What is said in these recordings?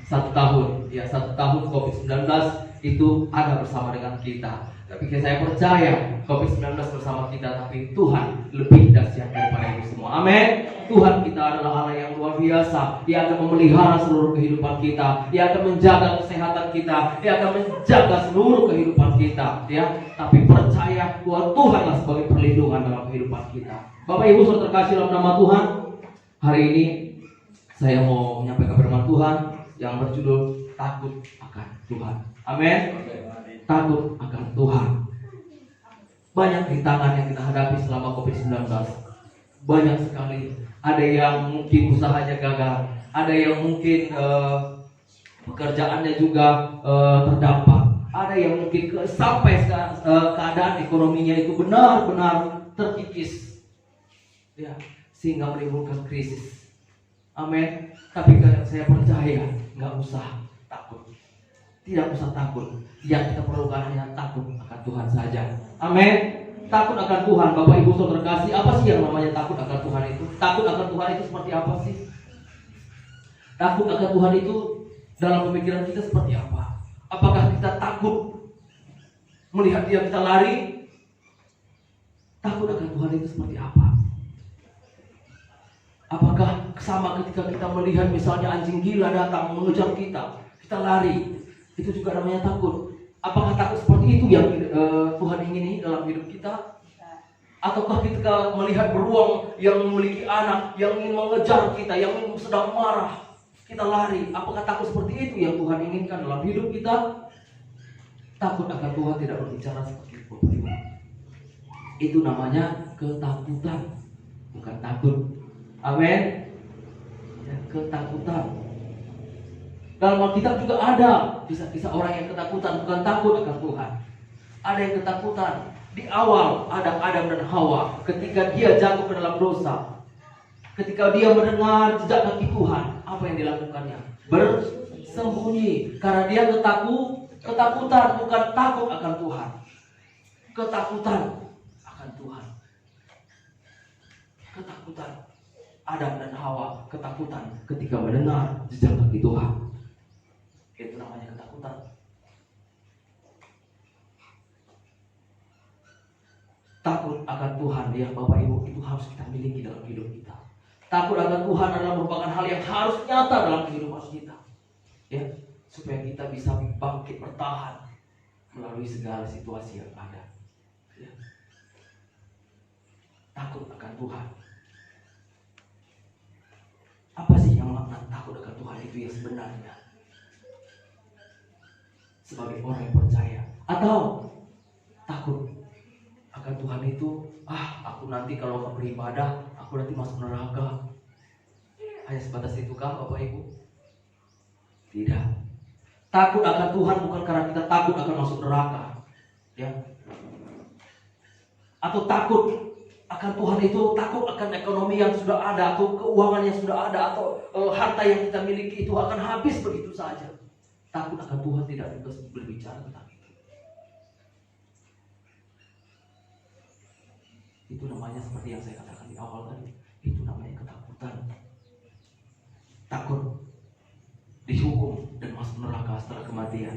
1 tahun. Ya, 1 tahun COVID-19 itu ada bersama dengan kita. Tapi saya percaya COVID-19 bersama kita, tapi Tuhan lebih dahsyat daripada itu semua. Amin. Tuhan kita adalah Allah yang luar biasa. Dia akan memelihara seluruh kehidupan kita. Dia akan menjaga kesehatan kita. Dia akan menjaga seluruh kehidupan kita. Ya, tapi percaya bahwa Tuhanlah sebagai perlindungan dalam kehidupan kita. Bapak Ibu saudara terkasih dalam nama Tuhan, hari ini saya mau menyampaikan firman Tuhan yang berjudul takut akan Tuhan. Amin. Takut akan Tuhan. Banyak rintangan yang kita hadapi selama COVID-19. Banyak sekali. Ada yang mungkin usahanya gagal, ada yang mungkin pekerjaannya juga terdampak, ada yang mungkin sampai keadaan ekonominya itu benar-benar terkikis, ya, sehingga menimbulkan krisis. Amin. Tapi saya percaya nggak usah takut. Tidak usah takut. Yang kita perlukan hanya takut akan Tuhan saja. Amin. Takut akan Tuhan. Bapak Ibu saudara kasih, apa sih yang namanya takut akan Tuhan itu? Takut akan Tuhan itu seperti apa sih? Takut akan Tuhan itu dalam pemikiran kita seperti apa? Apakah kita takut melihat Dia kita lari? Takut akan Tuhan itu seperti apa? Apakah sama ketika kita melihat misalnya anjing gila datang mengejar kita, kita lari? Itu juga namanya takut. Apakah takut seperti itu yang Tuhan ingini dalam hidup kita? Ataukah kita melihat beruang yang memiliki anak, yang ingin mengejar kita, yang sedang marah, kita lari? Apakah takut seperti itu yang Tuhan inginkan dalam hidup kita? Takut akan Tuhan tidak berbicara seperti itu. Itu namanya ketakutan, bukan takut. Amin. Ya, ketakutan. Dalam Alkitab juga ada kisah-kisah orang yang ketakutan, bukan takut akan Tuhan. Ada yang ketakutan di awal Adam dan Hawa ketika dia jatuh ke dalam dosa. Ketika dia mendengar jejak kaki Tuhan, apa yang dilakukannya? Bersembunyi karena dia ketakutan, bukan takut akan Tuhan. Ketakutan akan Tuhan. Ketakutan. Adam dan Hawa ketakutan ketika mendengar jejak kaki Tuhan. Itu namanya ketakutan. Takut akan Tuhan, ya Bapak Ibu, itu harus kita miliki dalam hidup kita. Takut akan Tuhan adalah merupakan hal yang harus nyata dalam kehidupan kita, ya, supaya kita bisa bangkit bertahan melalui segala situasi yang ada. Ya. Takut akan Tuhan. Apa sih yang makna takut akan Tuhan itu yang sebenarnya? Sebagai orang yang percaya, atau takut akan Tuhan itu, aku nanti kalau gak beribadah, aku nanti masuk neraka. Hanya sebatas itukah Bapak Ibu? Tidak. Takut akan Tuhan bukan karena kita takut akan masuk neraka, ya. Atau takut akan Tuhan itu takut akan ekonomi yang sudah ada, atau keuangan yang sudah ada, atau harta yang kita miliki itu akan habis begitu saja. Takut akan Tuhan tidak berbicara tentang itu. Itu namanya seperti yang saya katakan di awal tadi. Itu namanya ketakutan. Takut dihukum dan masuk neraka setelah kematian.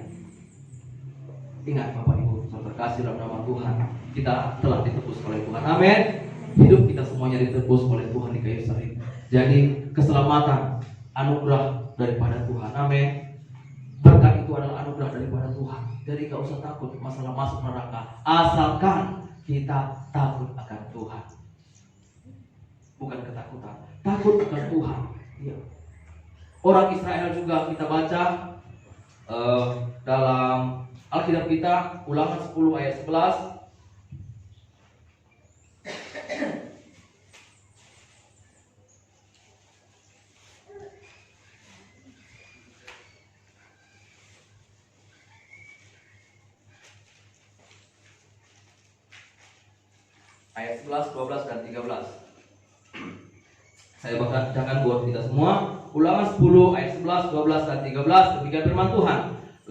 Ingat Bapak Ibu, saudara terkasih dalam nama Tuhan, kita telah ditebus oleh Tuhan. Amin. Hidup kita semuanya ditebus oleh Tuhan di kayu salib. Jadi keselamatan, anugerah daripada Tuhan. Amin. Berkat itu adalah anugerah daripada Tuhan. Jadi gak usah takut masalah masuk neraka, asalkan kita takut akan Tuhan. Bukan ketakutan, takut akan Tuhan. Ya. Orang Israel juga kita baca dalam Alkitab kita, Ulangan 10 ayat 11. Ayat 11, 12, dan 13. Saya bacakan buat kita semua. Ulangan 10 ayat 11, 12, dan 13. Demikian firman Tuhan.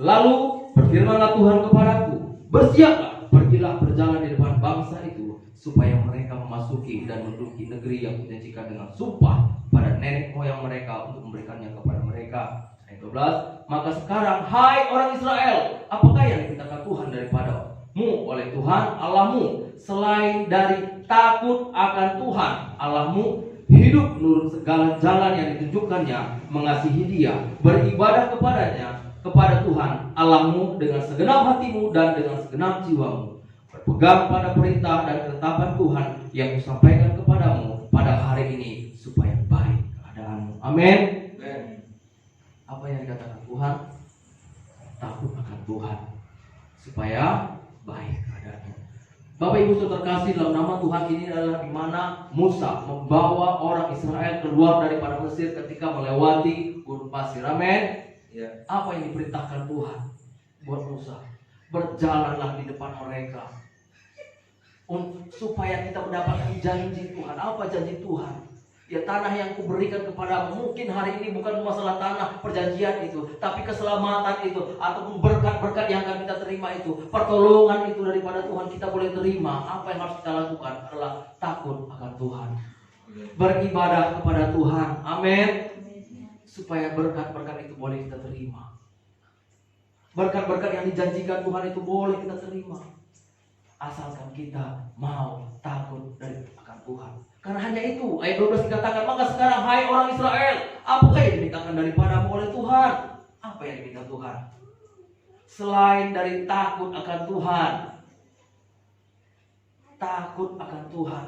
Lalu berfirmanlah Tuhan kepadaku, bersiaplah, pergilah berjalan di depan bangsa itu, supaya mereka memasuki dan menduduki negeri yang kujanjikan dengan sumpah pada nenek moyang mereka untuk memberikannya kepada mereka. Ayat Ayat 12, maka sekarang hai orang Israel, apakah yang dimintakan Tuhan daripadamu oleh Tuhan Allahmu selain dari takut akan Tuhan Allahmu, hidup menurut segala jalan yang ditunjukkannya, mengasihi Dia, beribadah kepadanya, kepada Tuhan Allahmu dengan segenap hatimu dan dengan segenap jiwamu, berpegang pada perintah dan ketetapan Tuhan yang kusampaikan kepadamu pada hari ini, supaya baik keadaanmu. Amin. Apa yang dikatakan Tuhan? Takut akan Tuhan supaya baik keadaanmu. Bapak Ibu saudara terkasih, dalam nama Tuhan ini adalah di mana Musa membawa orang Israel keluar daripada Mesir ketika melewati gurun pasir. Amin. Ya. Apa yang diperintahkan Tuhan buat Musa? Berjalanlah di depan mereka supaya kita mendapatkan janji Tuhan. Apa janji Tuhan? Ya, tanah yang kuberikan kepadamu. Mungkin hari ini bukan masalah tanah perjanjian itu, tapi keselamatan itu, ataupun berkat-berkat yang akan kita terima itu, pertolongan itu daripada Tuhan kita boleh terima. Apa yang harus kita lakukan adalah takut akan Tuhan, beribadah kepada Tuhan. Amin. Supaya berkat-berkat itu boleh kita terima. Berkat-berkat yang dijanjikan Tuhan itu boleh kita terima, asalkan kita mau takut dari akan Tuhan. Karena hanya itu, ayat 12 dikatakan, maka sekarang hai orang Israel, apakah yang dimintakan daripadamu oleh Tuhan? Apa yang diminta Tuhan? Selain dari takut akan Tuhan. Takut akan Tuhan.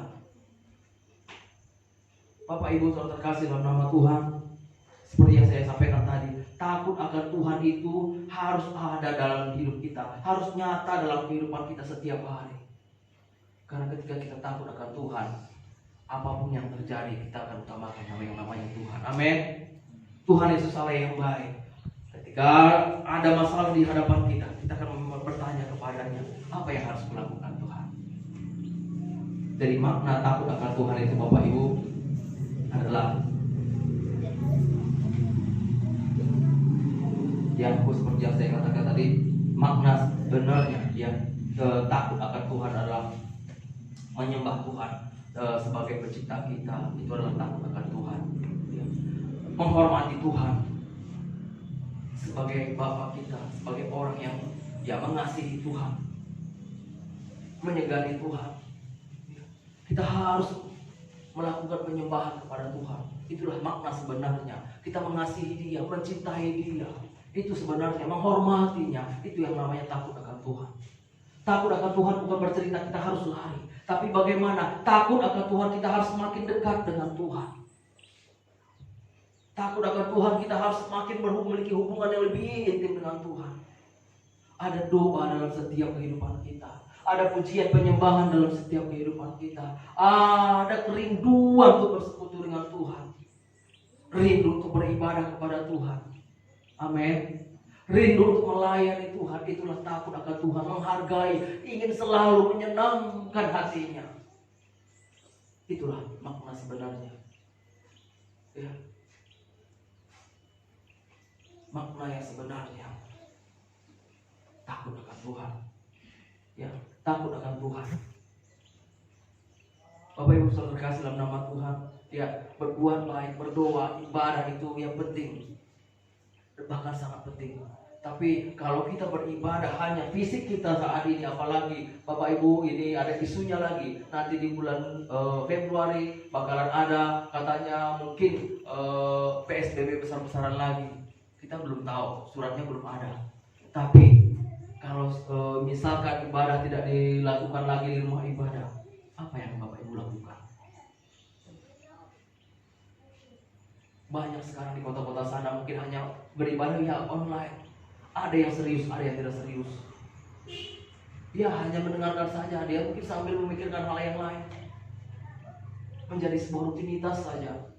Bapak Ibu saudara terkasih dalam nama Tuhan, seperti yang saya sampaikan tadi, takut akan Tuhan itu harus ada dalam hidup kita, harus nyata dalam kehidupan kita setiap hari. Karena ketika kita takut akan Tuhan, apapun yang terjadi kita akan utamakan yang namanya Tuhan. Amin. Tuhan Yesus Allah yang baik. Ketika ada masalah di hadapan kita, kita akan bertanya kepadanya, apa yang harus kulakukan Tuhan? Jadi makna takut akan Tuhan itu Bapak Ibu adalah yang seperti yang saya katakan tadi, makna sebenarnya yang takut akan Tuhan adalah menyembah Tuhan sebagai pencipta kita. Itu adalah takut akan Tuhan, ya. Menghormati Tuhan sebagai Bapa kita, sebagai orang yang mengasihi Tuhan, menyegani Tuhan. Kita harus melakukan penyembahan kepada Tuhan. Itulah makna sebenarnya. Kita mengasihi Dia, mencintai Dia. Itu sebenarnya menghormatinya. Itu yang namanya takut akan Tuhan. Takut akan Tuhan bukan bercerita kita harus lari, tapi bagaimana takut akan Tuhan kita harus semakin dekat dengan Tuhan. Takut akan Tuhan kita harus semakin memiliki hubungan yang lebih intim dengan Tuhan. Ada doa dalam setiap kehidupan kita, ada pujian penyembahan dalam setiap kehidupan kita, ada kerinduan untuk bersekutu dengan Tuhan, rindu untuk beribadah kepada Tuhan. Amin. Rindu untuk melayani Tuhan. Itulah takut akan Tuhan, menghargai, ingin selalu menyenangkan hatinya. Itulah makna sebenarnya, ya. Makna yang sebenarnya takut akan Tuhan, ya. Takut akan Tuhan. Bapak Ibu saudara terkasih dalam nama Tuhan, ya, berbuat baik, berdoa, ibadah itu yang penting, bahkan sangat penting. Tapi kalau kita beribadah hanya fisik kita saat ini, apalagi Bapak Ibu ini ada isunya lagi, nanti di bulan Februari bakalan ada katanya mungkin PSBB besar-besaran lagi. Kita belum tahu, suratnya belum ada. Tapi kalau misalkan ibadah tidak dilakukan lagi di rumah ibadah, apa yang Bapak Ibu lakukan? Banyak sekarang di kota-kota sana mungkin hanya beribadah ya online. Ada yang serius, ada yang tidak serius. Dia hanya mendengarkan saja, dia mungkin sambil memikirkan hal yang lain. Menjadi sebuah rutinitas saja.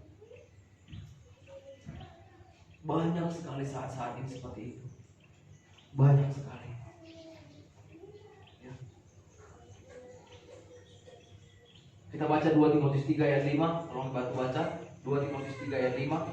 Banyak sekali saat-saat ini seperti itu. Banyak sekali, ya. Kita baca 2 Timotius 3 ayat 5. Tolong bantu baca 2 Timotius 3 ayat 5.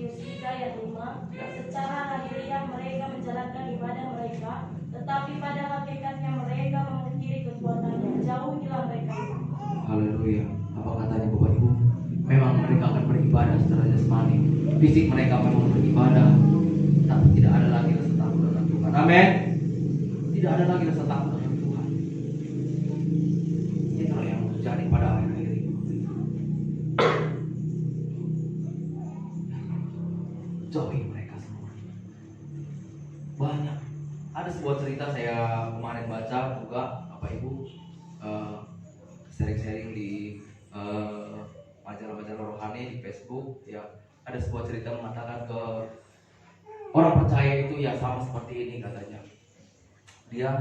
Timotius 3 ayat 5, secara lahiriah mereka menjalankan ibadah mereka, tetapi pada hakikatnya mereka memungkiri kekuatannya. Jauhilah mereka. Haleluya. Apa katanya Bapak Ibu? Memang mereka akan beribadah secara jasmani, fisik mereka memang beribadah, tapi tidak ada lagi rasa takut akan Tuhan. Amin. Tidak ada lagi rasa takut akan Tuhan. Itulah yang terjadi pada akhir-akhir ini. Jauhi mereka semua. Banyak. Ada sebuah cerita saya kemarin baca juga, Bapak Ibu, sharing-sharing di majalah-majalah rohani di Facebook. Ya, ada sebuah cerita mengatakan ke orang percaya itu ya sama seperti ini katanya. Dia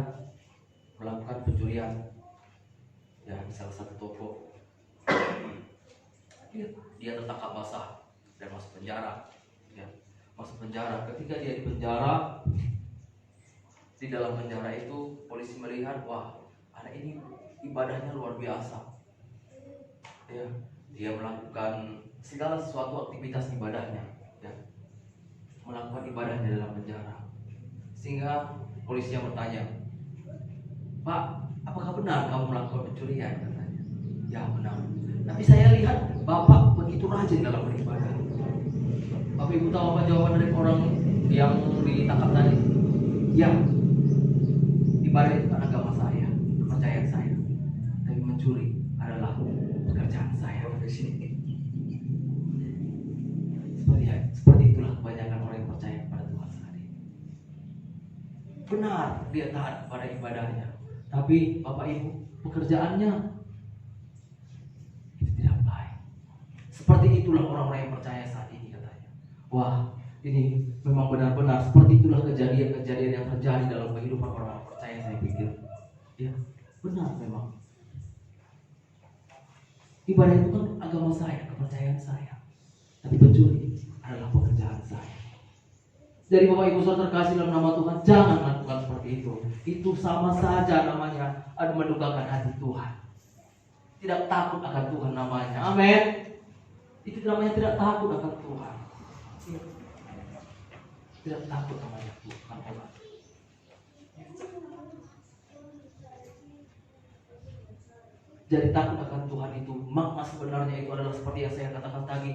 melakukan pencurian ya di salah satu toko. Dia tertangkap basah dan masuk penjara. Ya, masuk penjara. Ketika dia di penjara, di dalam penjara itu polisi melihat, wah, anak ini ibadahnya luar biasa. Ya, dia melakukan segala sesuatu aktivitas ibadahnya, ya, melakukan ibadahnya dalam penjara. Sehingga polisi yang bertanya, Pak, apakah benar kamu melakukan pencurian? Katanya, ya benar. Tapi saya lihat Bapak begitu rajin dalam beribadah. Bapak Ibu tahu apa jawaban dari orang yang ditangkap tadi? Ya, ibadah itu kan agama saya, kepercayaan saya. Tapi mencuri adalah pekerjaan saya. Seperti itulah kebanyakan orang yang percaya kepada Tuhan saat ini. Benar, dia taat pada ibadahnya, tapi Bapak Ibu, pekerjaannya itu tidak baik. Seperti itulah orang-orang yang percaya saat ini katanya. Wah, ini memang benar-benar seperti itulah kejadian-kejadian yang terjadi dalam kehidupan orang-orang percaya, saya pikir. Ya, benar memang. Ibadah itu kan agama saya, kepercayaan saya. Tapi pencuri adalah pekerjaan saya. Jadi Bapak Ibu Saudara terkasih dalam nama Tuhan, jangan lakukan seperti itu. Itu sama saja namanya ada mendukakan hati Tuhan. Tidak takut akan Tuhan namanya. Amin. Itu namanya tidak takut akan Tuhan. Tidak takut namanya Tuhan. Jadi takut akan Tuhan itu makna sebenarnya itu adalah seperti yang saya katakan tadi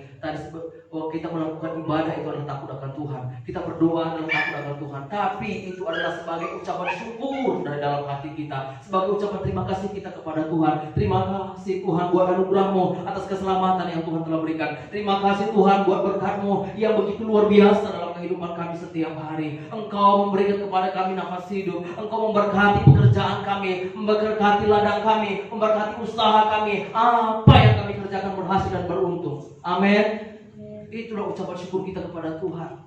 bahwa kita melakukan ibadah itu adalah takut akan Tuhan. Kita berdoa adalah takut akan Tuhan. Tapi itu adalah sebagai ucapan syukur dari dalam hati kita, sebagai ucapan terima kasih kita kepada Tuhan. Terima kasih Tuhan buat anugerah-Mu atas keselamatan yang Tuhan telah berikan. Terima kasih Tuhan buat berkat-Mu yang begitu luar biasa dalam kehidupan kami setiap hari. Engkau memberikan kepada kami nafas hidup. Engkau memberkati pekerjaan kami, memberkati ladang kami, memberkati usaha kami. Apa yang kami kerjakan berhasil dan beruntung. Amin. Itulah ucapan syukur kita kepada Tuhan.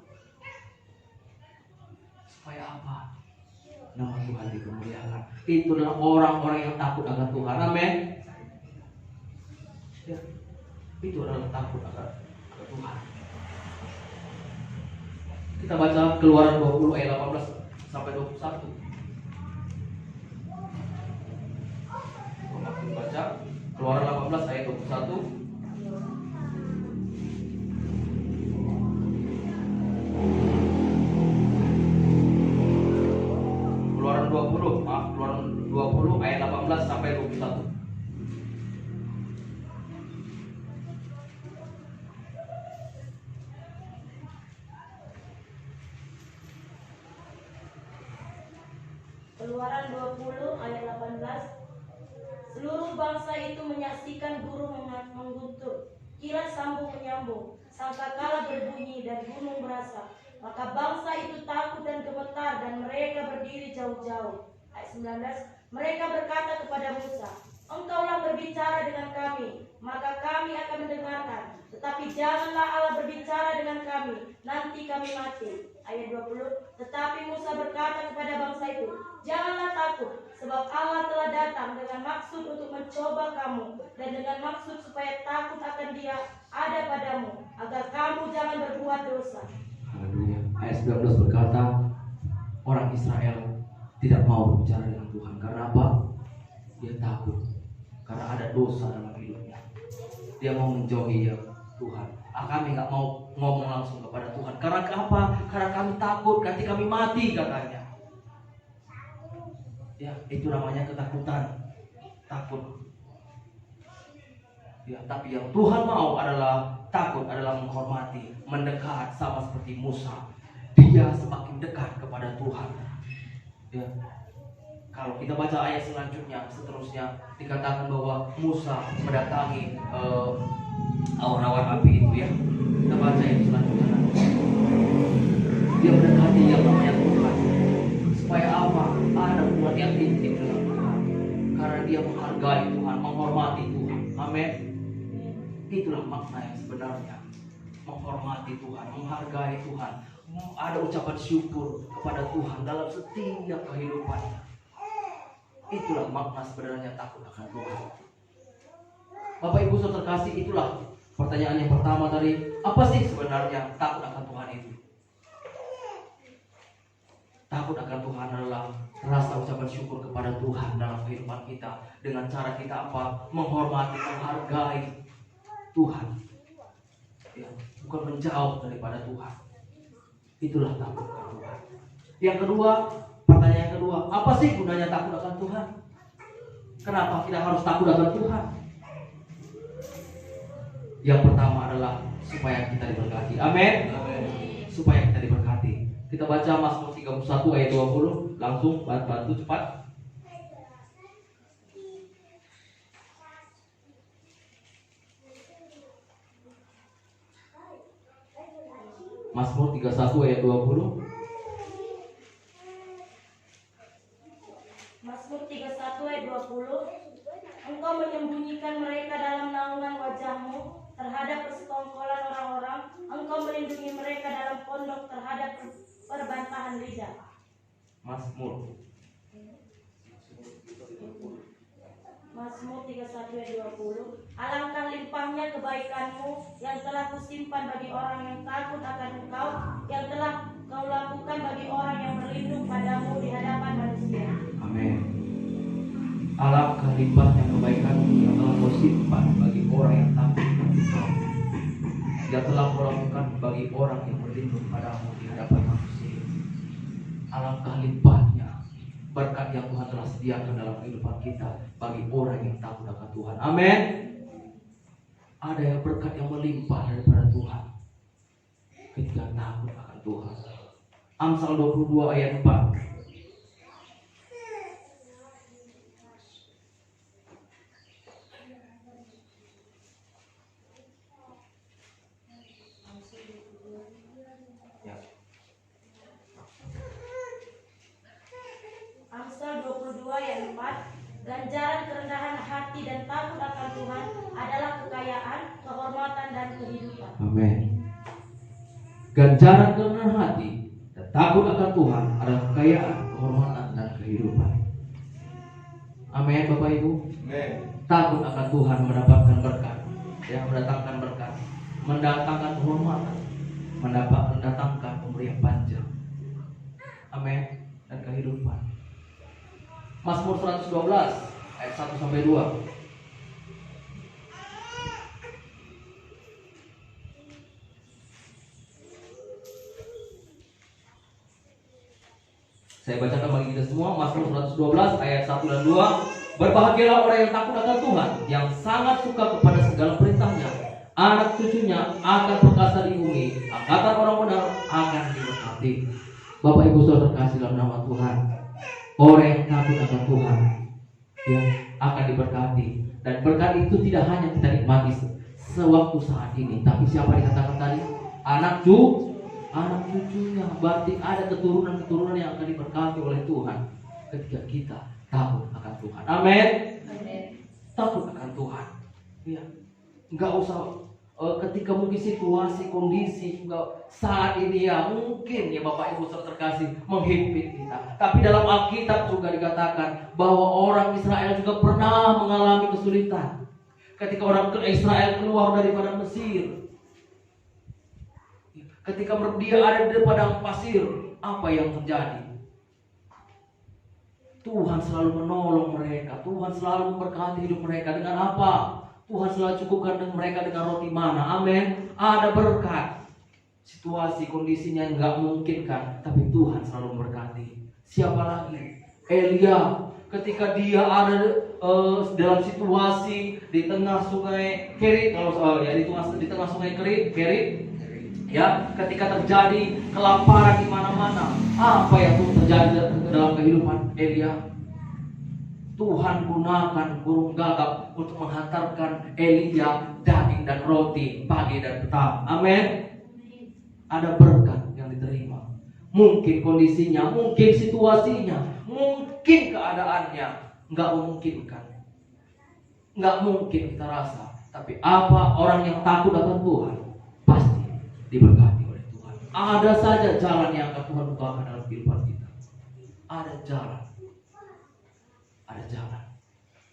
Supaya apa? Nama Tuhan dikemuliakan. Itulah orang-orang yang takut akan Tuhan. Amin. Ya, itu adalah takut akan Tuhan. Kita baca Keluaran 20 ayat 18 sampai 21. Baca Keluaran 18 ayat 21. Keluaran 20 ayat 18 sampai 21. Keluaran 20 ayat 18. Seluruh bangsa itu menyaksikan burung mengguntur, kilat sambung menyambung, sangkakala berbunyi dan gunung berasa. Maka bangsa itu takut dan gemetar dan mereka berdiri jauh-jauh. Ayat 19. Mereka berkata kepada Musa, Engkaulah berbicara dengan kami, maka kami akan mendengarkan. Tetapi janganlah Allah berbicara dengan kami, nanti kami mati. Ayat 20. Tetapi Musa berkata kepada bangsa itu, Janganlah takut, sebab Allah telah datang dengan maksud untuk mencoba kamu, dan dengan maksud supaya takut akan Dia ada padamu, agar kamu jangan berbuat dosa. Haleluya. Ayat 19 berkata, orang Israel tidak mau berbicara dengan Tuhan. Karena apa? Dia takut. Karena ada dosa dalam hidupnya. Dia mau menjauhi Dia. Tuhan. Kami nggak mau ngomong langsung kepada Tuhan. Karena apa? Karena kami takut nanti kami mati katanya. Ya, itu namanya ketakutan. Takut. Ya, tapi yang Tuhan mau adalah takut adalah menghormati, mendekat, sama seperti Musa. Dia semakin dekat kepada Tuhan. Ya. Kalau kita baca ayat seterusnya dikatakan bahwa Musa mendatangi awan-awan api itu ya. Kita baca yang selanjutnya. Dia mendekati yang namanya Tuhan. Supaya apa? Ada hubungan yang intim dengan Tuhan. Karena dia menghargai Tuhan, menghormati Tuhan. Amin. Itulah makna yang sebenarnya. Menghormati Tuhan, menghargai Tuhan. Ada ucapan syukur kepada Tuhan dalam setiap kehidupannya. Itulah makna sebenarnya takut akan Tuhan. Bapak Ibu saudara terkasih, itulah pertanyaan yang pertama tadi. Apa sih sebenarnya takut akan Tuhan itu? Takut akan Tuhan adalah rasa ucapan syukur kepada Tuhan dalam kehidupan kita. Dengan cara kita apa? Menghormati, menghargai Tuhan. Ya, bukan menjauh daripada Tuhan. Itulah takut akan Tuhan. Yang kedua, pertanyaan yang kedua, apa sih gunanya takut akan Tuhan? Kenapa kita harus takut akan Tuhan? Yang pertama adalah supaya kita diberkati. Amin. Supaya kita diberkati. Kita baca Mazmur 31 ayat 20. Langsung bantu cepat. Mazmur 31 ayat 20. Mazmur 31 ayat 20. Engkau menyembunyikan mereka dalam naungan wajahmu terhadap persekongkolan orang-orang. Engkau melindungi mereka dalam pondok terhadap perbantahan lidah. Mazmur 31 ayat 20. Alangkah limpahnya kebaikanmu yang telah kusimpan bagi orang yang takut akan engkau, yang telah kau lakukan bagi orang yang berlindung padamu di hadapan manusia. Amin. Alangkah limpahnya kebaikanmu yang telah kau simpan bagi orang yang takut akan engkau, yang telah kau lakukan bagi orang yang berlindung padamu di hadapan manusia. Alangkah limpahnya berkat yang Tuhan telah sediakan dalam kehidupan kita bagi orang yang takut akan Tuhan. Amin. Ada yang berkat yang melimpah daripada Tuhan ketika takut akan Tuhan. Amsal 22 ayat 4. Amsal 22 ayat 4. Ganjaran kerendahan hati dan takut akan Tuhan adalah kekayaan, kehormatan, dan kehidupan. Amin. Ganjaran kerendahan hati dan takut akan Tuhan adalah kekayaan, kehormatan, dan kehidupan. Amin, Bapak Ibu. Amin. Takut akan Tuhan mendapatkan berkat, ya, mendatangkan berkat, mendatangkan kehormatan, mendatangkan pemberian panjang. Amin, dan kehidupan. Mazmur 112 ayat 1 sampai 2. Saya bacakan bagi kita semua. Mazmur 112 ayat 1 dan 2. Berbahagialah orang yang takut akan Tuhan, yang sangat suka kepada segala perintahnya. Anak cucunya akan perkasa di bumi, angkatan orang benar akan diberkati. Bapak Ibu saudara terkasih dalam nama Tuhan, orang yang takut akan Tuhan ya akan diberkati. Dan berkat itu tidak hanya kita nikmati sewaktu saat ini, tapi siapa dikatakan tadi? Anak cucunya. Berarti ada keturunan yang akan diberkati oleh Tuhan ketika kita takut akan Tuhan. Amin. Takut akan Tuhan. Ya, nggak usah ketika mungkin situasi kondisi juga saat ini ya mungkin ya Bapak Ibu saudara terkasih menghimpit kita. Tapi dalam Alkitab juga dikatakan bahwa orang Israel juga pernah mengalami kesulitan ketika orang Israel keluar daripada Mesir. Ketika dia ada di padang pasir, apa yang terjadi? Tuhan selalu menolong mereka. Tuhan selalu memberkati hidup mereka dengan apa? Tuhan selalu cukupkan mereka dengan roti mana. Amin. Ada berkat. Situasi kondisinya nggak mungkin kan, tapi Tuhan selalu memberkati. Siapa lagi? Elia. Ketika dia ada dalam situasi di tengah sungai Kerit, di tengah sungai Kerit, ya, ketika terjadi kelaparan di mana-mana, apa yang terjadi dalam kehidupan Elia? Tuhan gunakan burung gagak untuk menghantarkan Elia daging dan roti pagi dan petang. Amin. Ada berkat yang diterima. Mungkin kondisinya, mungkin situasinya, mungkin keadaannya nggak memungkinkan, nggak mungkin kita rasa. Tapi apa orang yang takut akan Tuhan pasti diberkati oleh Tuhan. Ada saja jalan yang akan Tuhan bukakan dalam kehidupan kita. Ada jalan. Ada jalan.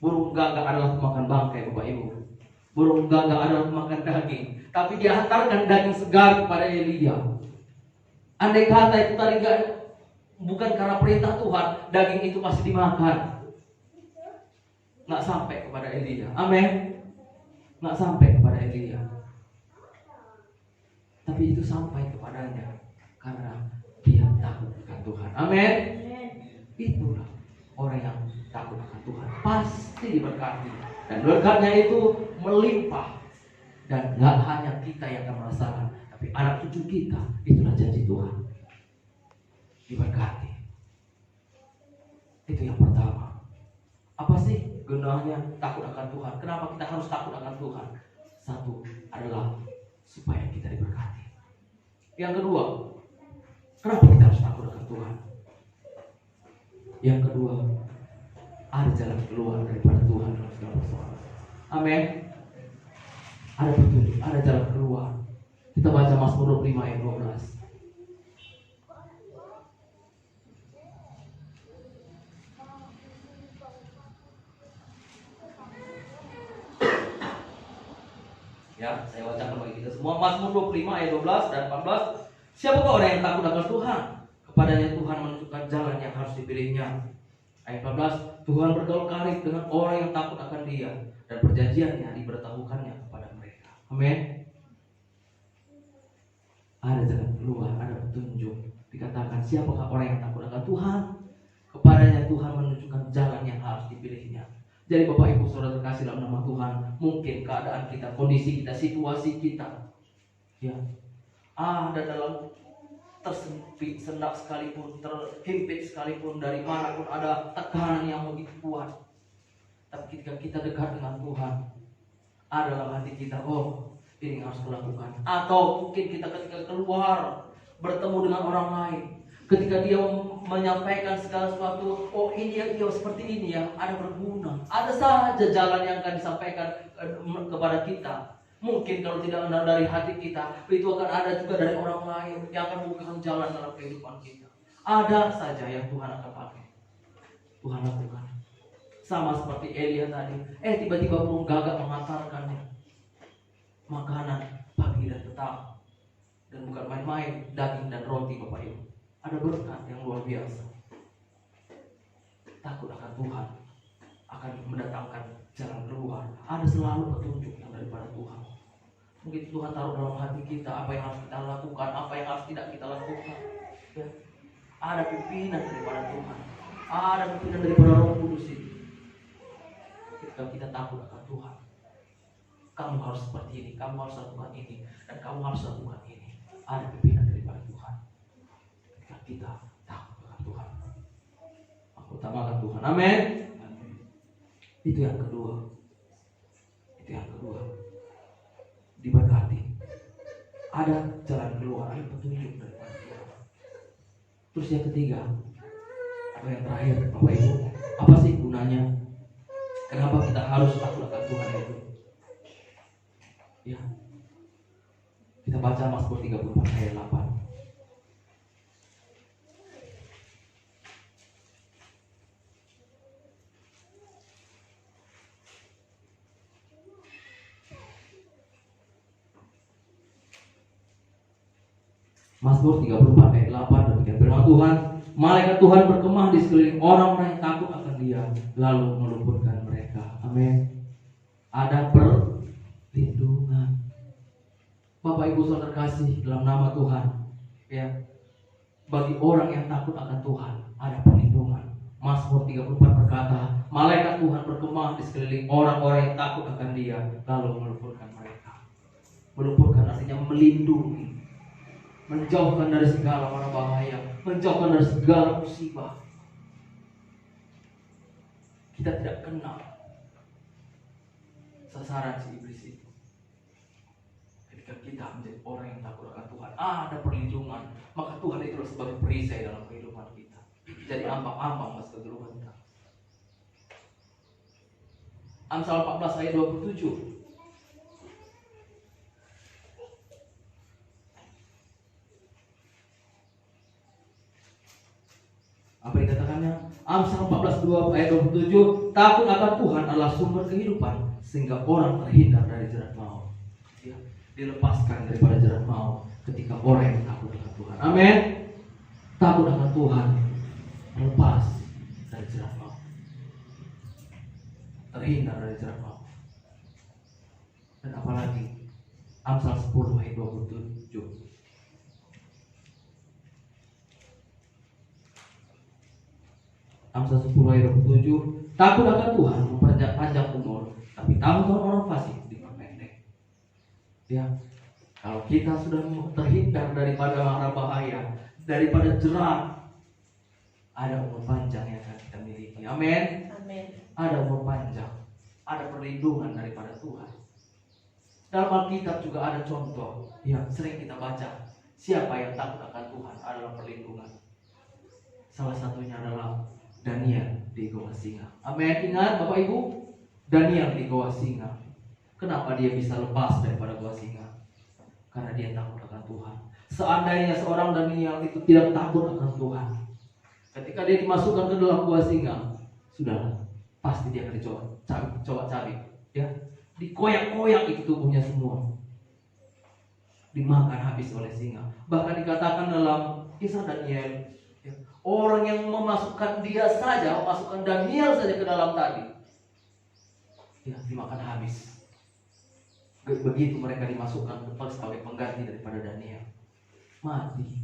Burung gagak adalah pemakan bangkai, Bapak Ibu. Burung gagak adalah pemakan daging, tapi dia hantarkan daging segar kepada Elia. Andai kata itu tadi bukan karena perintah Tuhan, daging itu pasti dimakan. Nggak sampai kepada Elia. Amin. Nggak sampai kepada Elia. Tapi itu sampai kepadanya karena dia takut akan Tuhan. Amin. Itulah orang yang takut akan Tuhan pasti diberkati, dan berkatnya itu melimpah. Dan nggak hanya kita yang akan merasakan, tapi anak cucu kita. Itulah janji Tuhan, diberkati. Itu yang pertama. Apa sih gunanya takut akan Tuhan? Kenapa kita harus takut akan Tuhan? Satu adalah supaya kita diberkati. Yang kedua, kenapa kita harus takut akan Tuhan? Yang kedua, ada jalan keluar daripada Tuhan dalam segala persoalan. Amin. Ada petunjuk, ada jalan keluar. Kita baca Mazmur 25 ayat 12. Ya, saya bacakan bagi kita semua. Mazmur 25 ayat 12 dan 14. Siapakah orang yang takut akan Tuhan? Kepadanya Tuhan menunjukkan jalan yang harus dipilihnya. Ayat 14, Tuhan bergaul karib dengan orang yang takut akan Dia, dan perjanjiannya diberitahukannya kepada mereka. Amin. Ada jalan keluar, ada petunjuk. Dikatakan siapakah orang yang takut akan Tuhan? Kepadanya Tuhan menunjukkan jalan yang harus dipilihnya. Jadi Bapak Ibu Saudara terkasih dalam nama Tuhan, mungkin keadaan kita, kondisi kita, situasi kita, ya, ada dalam tersempit, sendak sekalipun, terhimpit sekalipun, dari manapun ada tekanan yang begitu kuat. Tapi ketika kita dekat dengan Tuhan, ada dalam hati kita, oh ini harus kulakukan. Atau mungkin kita ketika keluar bertemu dengan orang lain, ketika dia menyampaikan segala sesuatu, oh ini ya, seperti ini ya, ada berguna. Ada saja jalan yang akan disampaikan kepada kita. Mungkin kalau tidak benar dari hati kita, itu akan ada juga dari orang lain yang akan membukakan jalan dalam kehidupan kita. Ada saja yang Tuhan akan pakai, Tuhan lakukan. Sama seperti Elia tadi, tiba-tiba burung gagak mengantarkannya makanan pagi dan petang, dan bukan main-main, daging dan roti, Bapak Ibu. Ada berkat yang luar biasa. Takut akan Tuhan akan mendatangkan jalan keluar. Ada selalu petunjuk yang daripada Tuhan. Mungkin Tuhan taruh dalam hati kita apa yang harus kita lakukan, apa yang harus tidak kita lakukan. Ya. Ada pimpinan daripada Tuhan, ada pimpinan daripada Roh Kudus itu. Ketika kita takut akan Tuhan, kamu harus seperti ini, kamu harus lakukan ini, dan kamu harus lakukan ini. Ada pimpinan daripada Tuhan. Ketika kita takut akan Tuhan, aku utamakan Tuhan. Amin. Itu yang kedua. Diberkati. Ada jalan keluar, ada petunjuk daripada Tuhan. Terus yang ketiga, atau yang terakhir, Bapak Ibu, apa sih gunanya? Kenapa kita harus takut akan Tuhan itu? Ya, kita baca Mazmur 34 ayat 8. Mazmur 34 ayat 8, demikian firman Tuhan, malaikat Tuhan berkemah di sekeliling orang-orang yang takut akan Dia, lalu meluputkan mereka. Amin. Ada Bapak Ibu Saudara terkasih dalam nama Tuhan, ya, bagi orang yang takut akan Tuhan ada perlindungan. Mazmur 34 berkata, malaikat Tuhan berkemah di sekeliling orang-orang yang takut akan Dia, lalu meluputkan mereka. Meluputkan artinya melindungi, menjauhkan dari segala mara bahaya, menjauhkan dari segala musibah. Kita tidak kenal sasaran si iblis itu. Ketika kita menjadi orang yang takut akan Tuhan, ada perlindungan, maka Tuhan itu sebagai perisai dalam kehidupan kita. Jadi ambang-ambang masuk ke kehidupan kita. Amsal 14 ayat 27. Apa dikatakannya? Amsal 14 ayat 27, takut akan Tuhan adalah sumber kehidupan, sehingga orang terhindar dari jerat maut. Ya, dilepaskan daripada jerat maut ketika orang yang takut akan Tuhan. Amin. Takut akan Tuhan, lepas dari jerat maut, terhindar dari jerat maut. Dan apalagi Amsal 10 ayat 27. Amsal 10 ayat 27, takut akan Tuhan memperpanjang umur, tapi tahun-tahun orang fasik diperpendek. Ya, kalau kita sudah terhindar daripada mara bahaya, daripada jerat, ada umur panjang yang akan kita miliki. Amin. Amin. Ada umur panjang, ada perlindungan daripada Tuhan. Dalam Alkitab juga ada contoh yang sering kita baca. Siapa yang takut akan Tuhan adalah perlindungan. Salah satunya adalah Daniel di goa singa. Amin. Ingat Bapak Ibu, Daniel di goa singa. Kenapa dia bisa lepas daripada goa singa? Karena dia takut akan Tuhan. Seandainya seorang Daniel itu tidak takut akan Tuhan, ketika dia dimasukkan ke dalam goa singa, sudah pasti dia akan dicobak-cabik, ya, dikoyak-koyak itu tubuhnya semua, dimakan habis oleh singa. Bahkan dikatakan dalam kisah Daniel, orang yang memasukkan dia saja, memasukkan Daniel saja ke dalam tadi, ya, dimakan habis. Begitu mereka dimasukkan sebagai pengganti daripada Daniel, mati.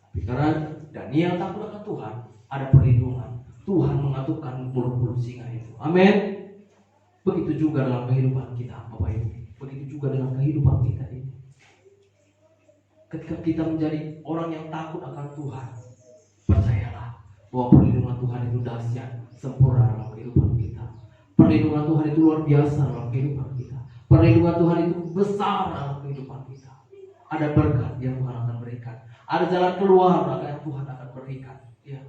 Tapi karena Daniel takut akan Tuhan, ada perlindungan. Tuhan mengaturkan bulu-bulu singa itu. Amin. Begitu juga dalam kehidupan kita, Bapak Ibu. Begitu juga dalam kehidupan kita ini. Ketika kita menjadi orang yang takut akan Tuhan, percayalah bahwa perlindungan Tuhan itu dahsyat, sempurna dalam kehidupan kita. Perlindungan Tuhan itu luar biasa dalam kehidupan kita. Perlindungan Tuhan itu besar dalam kehidupan kita. Ada berkat yang Tuhan akan berikan. Ada jalan keluar yang Tuhan akan berikan. Ya,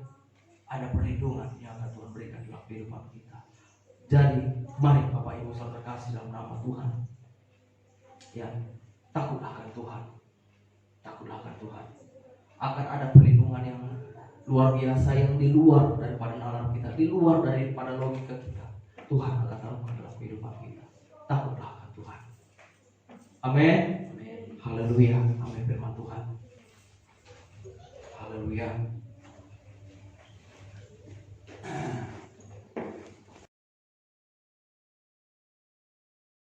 ada perlindungan yang akan Tuhan berikan dalam kehidupan kita. Jadi, mari Bapak Ibu Saudara kasih dalam nama Tuhan. Ya, takut akan Tuhan. Takutlah akan Tuhan. Akan ada perlindungan yang luar biasa yang di luar daripada nalar kita, di luar daripada logika kita. Tuhan akan lakukan dalam kehidupan kita. Takutlah akan Tuhan. Amin. Haleluya. Amin.